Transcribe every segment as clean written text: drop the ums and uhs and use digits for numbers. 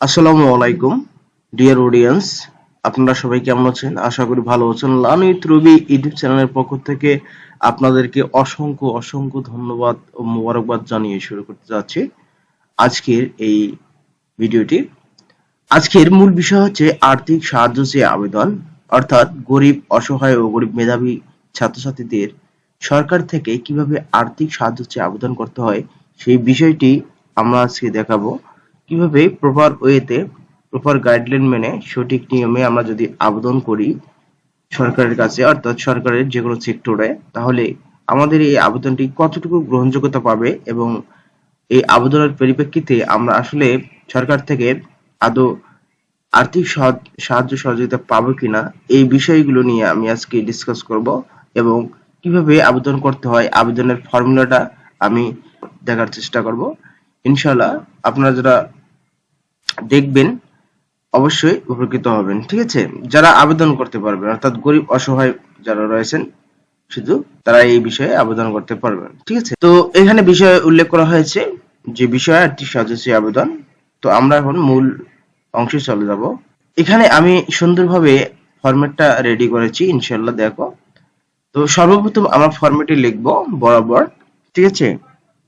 আসসালামু আলাইকুম dear audience, আপনারা সবাই কেমন আছেন? আশা করি ভালো আছেন। লার্ন উইথ রবি ইউটিউব চ্যানেলের পক্ষ থেকে আপনাদেরকে অসংখ্য অসংখ্য ধন্যবাদ ও মোবারকবাদ জানিয়ে শুরু করতে যাচ্ছি আজকের এই ভিডিওটি। আজকের মূল বিষয় হচ্ছে আর্থিক সাহায্য চেয়ে আবেদন, অর্থাৎ গরিব, অসহায় ও গরিব মেধাবী ছাত্রছাত্রীদের সরকার থেকে কিভাবে আর্থিক সাহায্য চেয়ে আবেদন করতে হয় সেই বিষয়টি আমরা আজকে দেখাবো। কিভাবে প্রপার গাইডলাইন মেনে সঠিক নিয়মে আমরা যদি আবেদন করি সরকারের কাছে, অর্থাৎ সরকারের যে কোনো সেক্টরে, তাহলে আমাদের এই আবেদনটি কতটুকু গ্রহণযোগ্যতা পাবে এবং এই আবেদনের পরিপ্রেক্ষিতে আমরা আসলে সরকার থেকে আদৌ আর্থিক সাহায্য সহযোগিতা পাবো কিনা, এই বিষয়গুলো নিয়ে আমি আজকে ডিসকাস করব এবং কিভাবে আবেদন করতে হয় আবেদনের ফর্মুলাটা আমি দেখার চেষ্টা করব। ইনশাআল্লাহ আপনারা যারা দেখবেন অবশ্যই উপকৃত হবেন। ঠিক আছে, যারা আবেদন করতে পারবেন অর্থাৎ গরিব অসহায় যারা রয়েছেন শুধু তারা এই বিষয়ে আবেদন করতে পারবেন। ঠিক আছে, তো এখানে বিষয় উল্লেখ করা হয়েছে যে বিষয় আর্থিক সাহায্য চেয়ে আবেদন। তো আমরা এখন মূল অংশে চলে যাব। এখানে আমি সুন্দরভাবে ফরম্যাটটা রেডি করেছি, ইনশাআল্লাহ দেখো। তো সর্বপ্রথম আমরা ফরম্যাটে লিখব বরাবর। ঠিক আছে,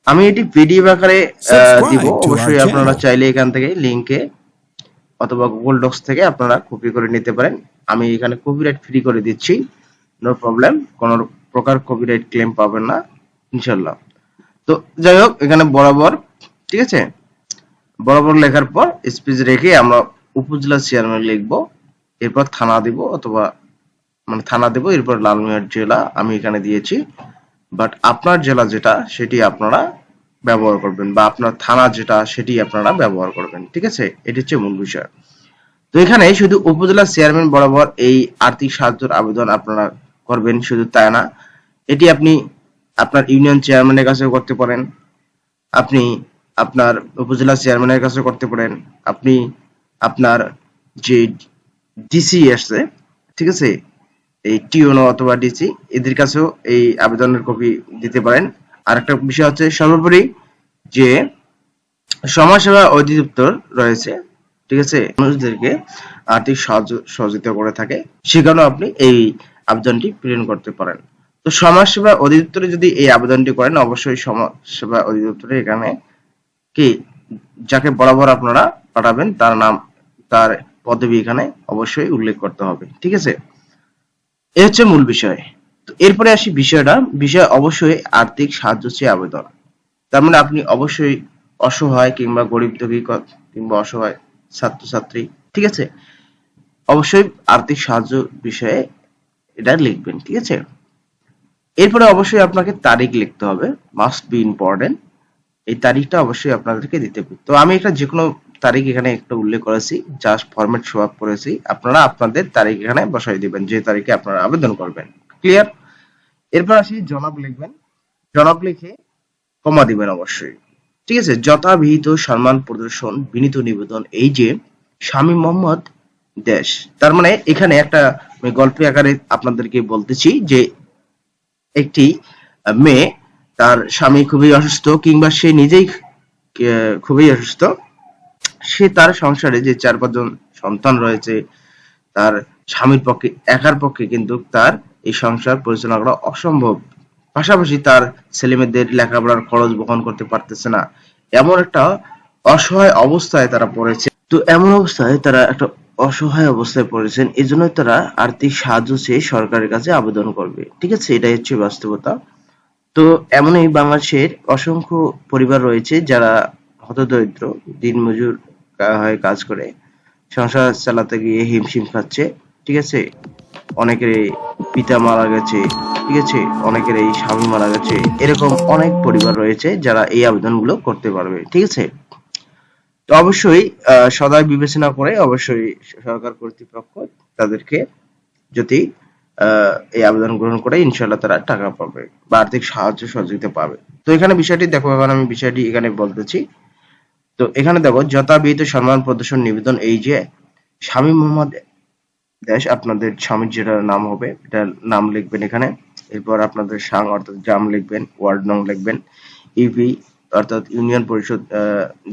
আমি এটি পিডিএফ আকারে দিব। Subscribe to our অবশ্যই আপনারা channel. চাইলে এখান থেকে লিংকে অথবা গুগল ডক্স থেকে আপনারা কপি করে নিতে পারেন। আমি এখানে কপিরাইট ফ্রি করে দিচ্ছি, নো প্রবলেম, কোনো প্রকার কপিরাইট ক্লেম পাবেন না ইনশাল্লাহ। তো যাই হোক, এখানে বরাবর, ঠিক আছে, বরাবর লেখার পর স্পেস রেখে আমরা উপজেলা চেয়ারম্যান লিখবো, এরপর থানা দিব অথবা থানা দেব, এরপর লালমিয়ার জেলা আমি এখানে দিয়েছি। বাট আপনার জেলা যেটা সেটি আপনারা ব্যবহার করবেন, বা আপনার থানা যেটা সেটি আপনারা ব্যবহার করবেন। ঠিক আছে, এটি হচ্ছে মূল বিষয়। তো এখানে শুধু উপজেলা চেয়ারম্যান বরাবর এই আর্থিক সাহায্যের আবেদন আপনারা করবেন, শুধু তাই না, এটি আপনি আপনার ইউনিয়ন চেয়ারম্যানের কাছেও করতে পারেন, আপনি আপনার উপজেলা চেয়ারম্যানের কাছে করতে পারেন, আপনি আপনার যে ডিসি আছে, ঠিক আছে, এই টিওনো অথবা ডিসি, এদের কাছেও এই আবেদনের কপি দিতে পারেন। আর একটা বিষয় হচ্ছে সর্বোপরি যে সমাজসেবা অধিদপ্তর রয়েছে, ঠিক আছে, মানুষদেরকে আর্থিক সহযোগিতা করে থাকে, সেখানেও আপনি এই আবেদনটি প্রেরণ করতে পারেন। তো সমাজসেবা অধিদপ্তরে যদি এই আবেদনটি করেন, অবশ্যই সমাজসেবা অধিদপ্তরে এখানে কি যাকে বরাবর আপনারা পাঠাবেন তার নাম, তার পদবি এখানে অবশ্যই উল্লেখ করতে হবে। ঠিক আছে, এ হচ্ছে মূল বিষয়। তো এরপরে আসি বিষয় অবশ্যই আর্থিক সাহায্য চেয়ে আবেদন। তার মানে আপনি অবশ্যই অসহায় কিংবা গরিব দুঃখী কিংবা অসহায় ছাত্রছাত্রী, ঠিক আছে, অবশ্যই আর্থিক সাহায্য বিষয়ে এটা লিখবেন। ঠিক আছে, এরপরে অবশ্যই আপনাকে তারিখ লিখতে হবে, মাস্ট বি ইম্পর্টেন্ট। এই তারিখটা অবশ্যই আপনাদেরকে দিতে হবে। তো আমি একটা যে কোনো তারিখ এখানে একটা উল্লেখ করেছি, জাস্ট ফরম্যাট শো আপ করেছি, আপনারা আপনাদের তারিখ এখানে বসাই দিবেন যে তারিখে আপনারা আবেদন করবেন। ক্লিয়ার? এরপর আসি জনাব লিখবেন, জনাব লিখে কমা দিবেন অবশ্যই। ঠিক আছে, যথাবিহিত সম্মান প্রদর্শন, বিনীত নিবেদন, এই যে স্বামী মোহাম্মদ দেশ, তার মানে এখানে একটা আমি গল্পের আকারে আপনাদেরকে বলতেছি যে একটি মেয়ে, তার স্বামী খুবই অসুস্থ কিংবা সে নিজেই খুবই অসুস্থ, সে তার সংসারে যে 4-5 জন সন্তান রয়েছে, তার স্বামীর পক্ষে একার পক্ষে কিন্তু তার এই সংসার পরিচালনা করা অসম্ভব। পাশাপাশি তার ছেলেমেয়েদের লেখাপড়ার খরচ বহন করতে পারতেছে না, এমন একটা অসহায় অবস্থায় তারা পড়েছে। তো এমন অবস্থায় তারা একটা অসহায় অবস্থায় পড়েছেন, এই জন্য তারা আর্থিক সাহায্য চেয়ে সরকারের কাছে আবেদন করবে। ঠিক আছে, এটাই হচ্ছে বাস্তবতা। তো এমনই বাংলাদেশের অসংখ্য পরিবার রয়েছে যারা হতদরিদ্র, দিনমজুর হয়ে কাজ করে সংসার চালাতে গিয়ে হিমশিম খাচ্ছে। ঠিক আছে, অনেকের পিতা মারা গেছে, ঠিক আছে, অনেকের এই স্বামী মারা গেছে, এরকম অনেক পরিবার রয়েছে যারা এই আবেদনগুলো করতে পারবে। ঠিক আছে, তো অবশ্যই সদয় বিবেচনা করে অবশ্যই সরকার কর্তৃপক্ষ তাদেরকে যদি এই আবেদন গ্রহণ করে, ইনশাল্লাহ তারা টাকা পাবে বা আর্থিক সাহায্য সহযোগিতা পাবে। তো এখানে বিষয়টি দেখো, এখন আমি বিষয়টি এখানে বলতেছি। তো এখানে দেখো, যথাবিহিত সম্মান প্রদর্শন নিবেদন, এই যে স্বামী মোহাম্মদ দেশ, আপনাদের স্বামীর যেটা নাম হবে এটার নাম লিখবেন এখানে, এরপর আপনাদের সাং অর্থাৎ জাম লিখবেন, ওয়ার্ড নং লিখবেন, ইপি অর্থাৎ ইউনিয়ন পরিষদ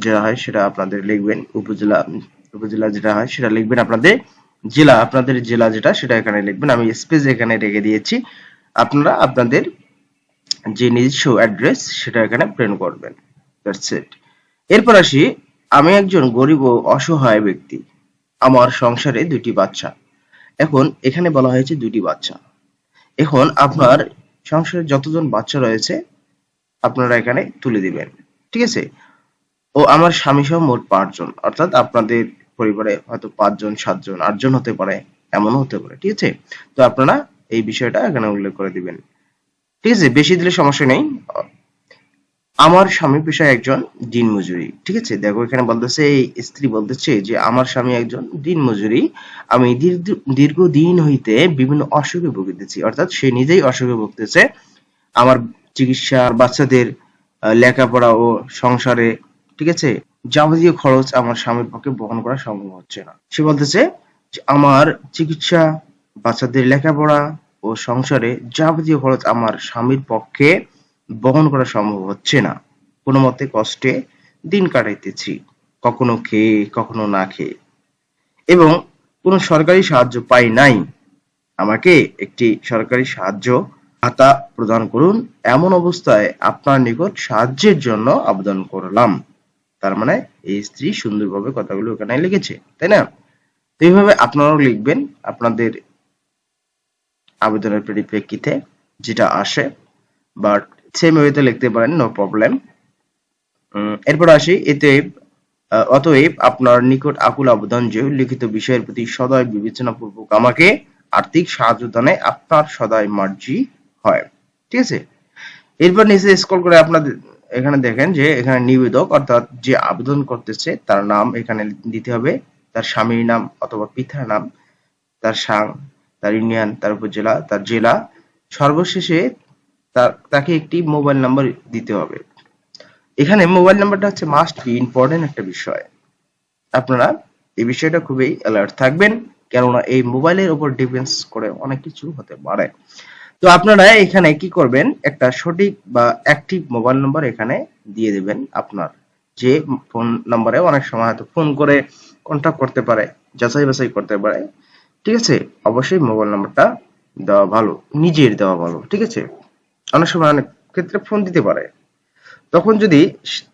যেটা হয় সেটা আপনাদের লিখবেন, উপজেলা যেটা হয় সেটা লিখবেন, আপনাদের জেলা যেটা সেটা এখানে লিখবেন। আমি স্পেস এখানে রেখে দিয়েছি, আপনারা আপনাদের যে নিজস্ব অ্যাড্রেস সেটা এখানে প্রিন্ট করবেন। That's it. এরপর আসি, আমি একজন গরিব ও অসহায় ব্যক্তি, আমার সংসারে 2টি বাচ্চা। এখন এখানে বলা হয়েছে 2টি বাচ্চা। এখন আপনার সংসারে যতজন বাচ্চা রয়েছে আপনারা এখানে তুলে দিবেন, ঠিক আছে। ও আমার স্বামী সহ মোট 5 জন, অর্থাৎ আপনাদের পরিবারে হয়তো 5 জন, 7 জন, 8 জন হতে পারে, এমনও হতে পারে, ঠিক আছে। তো আপনারা এই বিষয়টা এখানে উল্লেখ করে দিবেন, ঠিক আছে। বেশি দিলে সমস্যা নেই। আমার স্বামী পেশায় একজন দিনমজুরি, ঠিক আছে। দেখো এখানে বলতেছে, এই স্ত্রী বলতেছে যে আমার স্বামী একজন দিনমজুরি, আমি দীর্ঘদিন হইতে বিভিন্ন অসুখে ভুগিতেছি, অর্থাৎ সে নিজেই অসুখে ভুগতেছে। আমার চিকিৎসা, বাচ্চাদের লেখাপড়া ও সংসারে, ঠিক আছে, যাবতীয় খরচ আমার স্বামীর পক্ষে বহন করা সম্ভব হচ্ছে না। সে বলতেছে যে আমার চিকিৎসা, বাচ্চাদের লেখাপড়া ও সংসারে যাবতীয় খরচ আমার স্বামীর পক্ষে বহন করা সম্ভব হচ্ছে না। কোনো মতে কষ্টে দিন কাটাইতেছি, কখনো খেয়ে কখনো না খেয়ে, এবং কোনো সরকারি সাহায্য পাই নাই। আমাকে একটি সরকারি সাহায্য ভাতা প্রদান করুন, এমন অবস্থায় আপনার নিকট সাহায্যের জন্য আবেদন করলাম। তার মানে এই স্ত্রী সুন্দরভাবে কথাগুলো এখানে লিখেছে, তাই না? তো এইভাবে আপনারাও লিখবেন আপনাদের আবেদনের পরিপ্রেক্ষিতে যেটা আসে, বাট সেম ওয়েতে লিখতে পারেন, নো প্রবলেম। এরপর আসি, অতএব আপনার নিকট আকুল আবেদন যে লিখিত বিষয়ের প্রতি সদয় বিবেচনাপূর্বক আমাকে আর্থিক সাহায্য দানে আপনার সদয় মার্জি হয়, ঠিক আছে। এরপর নিচে স্ক্রল করে আপনাদের এখানে দেখেন যে এখানে নিবেদক অর্থাৎ যে আবেদন করতেছে তার নাম এখানে দিতে হবে, তার স্বামীর নাম অথবা পিতার নাম, তার সাং, তার ইউনিয়ন, তার উপজেলা, তার জেলা, সর্বশেষে তাকে একটি মোবাইল নাম্বার দিতে হবে। এখানে মোবাইল নাম্বারটা হচ্ছে মাস্ট বি ইম্পর্টেন্ট একটা বিষয়। আপনারা এই বিষয়টা খুবই অ্যালার্ট থাকবেন, কেননা এই মোবাইলের উপর ডিপেন্ডস করে অনেক কিছু হতে পারে। তো আপনারা এখানে কি করবেন, একটা সঠিক বা অ্যাক্টিভ মোবাইল নাম্বার এখানে দিয়ে দিবেন। আপনার যে ফোন নাম্বারে অনেক সময় হয়তো ফোন করে কন্টাক্ট করতে পারে, যাচাই বাছাই করতে পারে, ঠিক আছে। অবশ্যই মোবাইল নাম্বারটা দেওয়া ভালো, নিজের দেওয়া ভালো, ঠিক আছে। অনেক সময় অনেক ক্ষেত্রে ফোন দিতে পারে, তখন যদি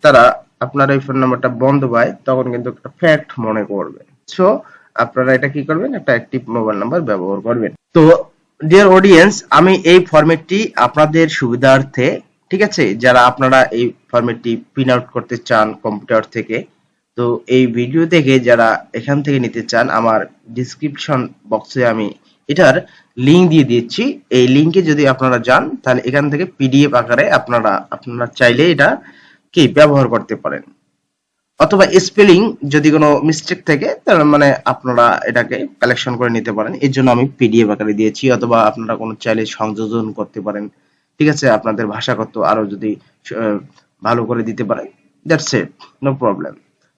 তারা আপনার এই ফোন নাম্বারটা বন্ধ পায় তখন কিন্তু একটা ফ্যাক্ট মনে করবে। সো আপনারা এটা কি করবেন, একটা অ্যাক্টিভ মোবাইল নাম্বার ব্যবহার করবেন। তো ডিয়ার অডিয়েন্স, আমি এই ফরম্যাটটি আপনাদের সুবিধার্থে, ঠিক আছে, যারা আপনারা এই ফরম্যাটটি প্রিন্ট আউট করতে চান কম্পিউটার থেকে, তো এই ভিডিও থেকে যারা এখান থেকে নিতে চান, আমার ডিসক্রিপশন বক্সে আমি এটার লিংক দিয়ে দিচ্ছি। এই লিংকে যদি আপনারা যান তাহলে এখান থেকে পিডিএফ আকারে আপনারা চাইলে এটা কি ব্যবহার করতে পারেন, অথবা স্পেলিং যদি কোনো মিস্টেক থাকে তাহলে মানে আপনারা এটাকে কালেকশন করে নিতে পারেন। এর জন্য আমি পিডিএফ আকারে দিয়েছি, অথবা আপনারা কোনো চাইলে সংযোজন করতে পারেন, ঠিক আছে, আপনাদের ভাষাগত আরো যদি ভালো করে দিতে পারেন, দ্যাটস ইট, নো প্রবলেম,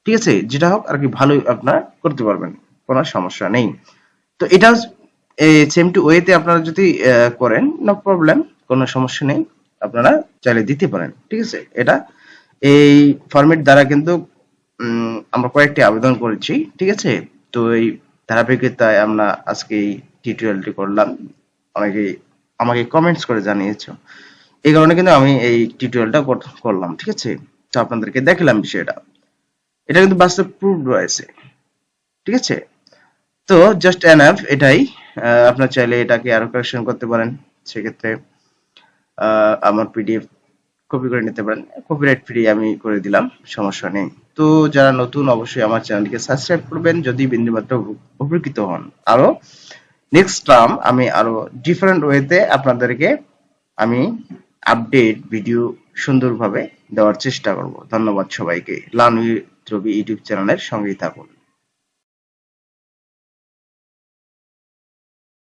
ঠিক আছে। যেটা হোক আর কি, ভালোই আপনারা করতে পারবেন, কোনো সমস্যা নেই। তো এটা সেম টু ওয়েতে আপনারা যদি করেন, নো প্রবলেম, কোনো সমস্যা নেই, আপনারা চাইলে দিতে পারেন, ঠিক আছে। এটা এই ফরম্যাট দ্বারা কিন্তু আমরা কয়েকটি আবেদন করেছি, ঠিক আছে। তো এই ধারাবাহিকতায় আমরা আজকে এই টিউটোরিয়ালটি করলাম, অনেকে আমাকে কমেন্টস করে জানিয়েছো, এই কারণে কিন্তু আমি এই টিউটোরিয়ালটা করলাম, ঠিক আছে। তো আপনাদেরকে দেখালাম বিষয়টা, এটা কিন্তু বাস্তব প্রুফ রয়েছে, ঠিক আছে। তো জাস্ট এনাফ এটাই। আপনার চাইলে এটাকে আরো কারেকশন করতে পারেন, সেক্ষেত্রে আমার পিডিএফ কপি করে নিতে পারেন, কপিরাইট ফ্রি আমি করে দিলাম, সমস্যা নেই। তো যারা নতুন অবশ্যই আমার চ্যানেলটিকে সাবস্ক্রাইব করবেন যদি বিন্দুমাত্র উপকৃত হন। আরো নেক্সট টার্ম আমি আরো ডিফারেন্ট ওয়েতে আপনাদেরকে আমি আপডেট ভিডিও সুন্দরভাবে দেওয়ার চেষ্টা করব। ধন্যবাদ সবাইকে। লার্ন উইথ রবি ইউটিউব চ্যানেলের সঙ্গেই থাকুন।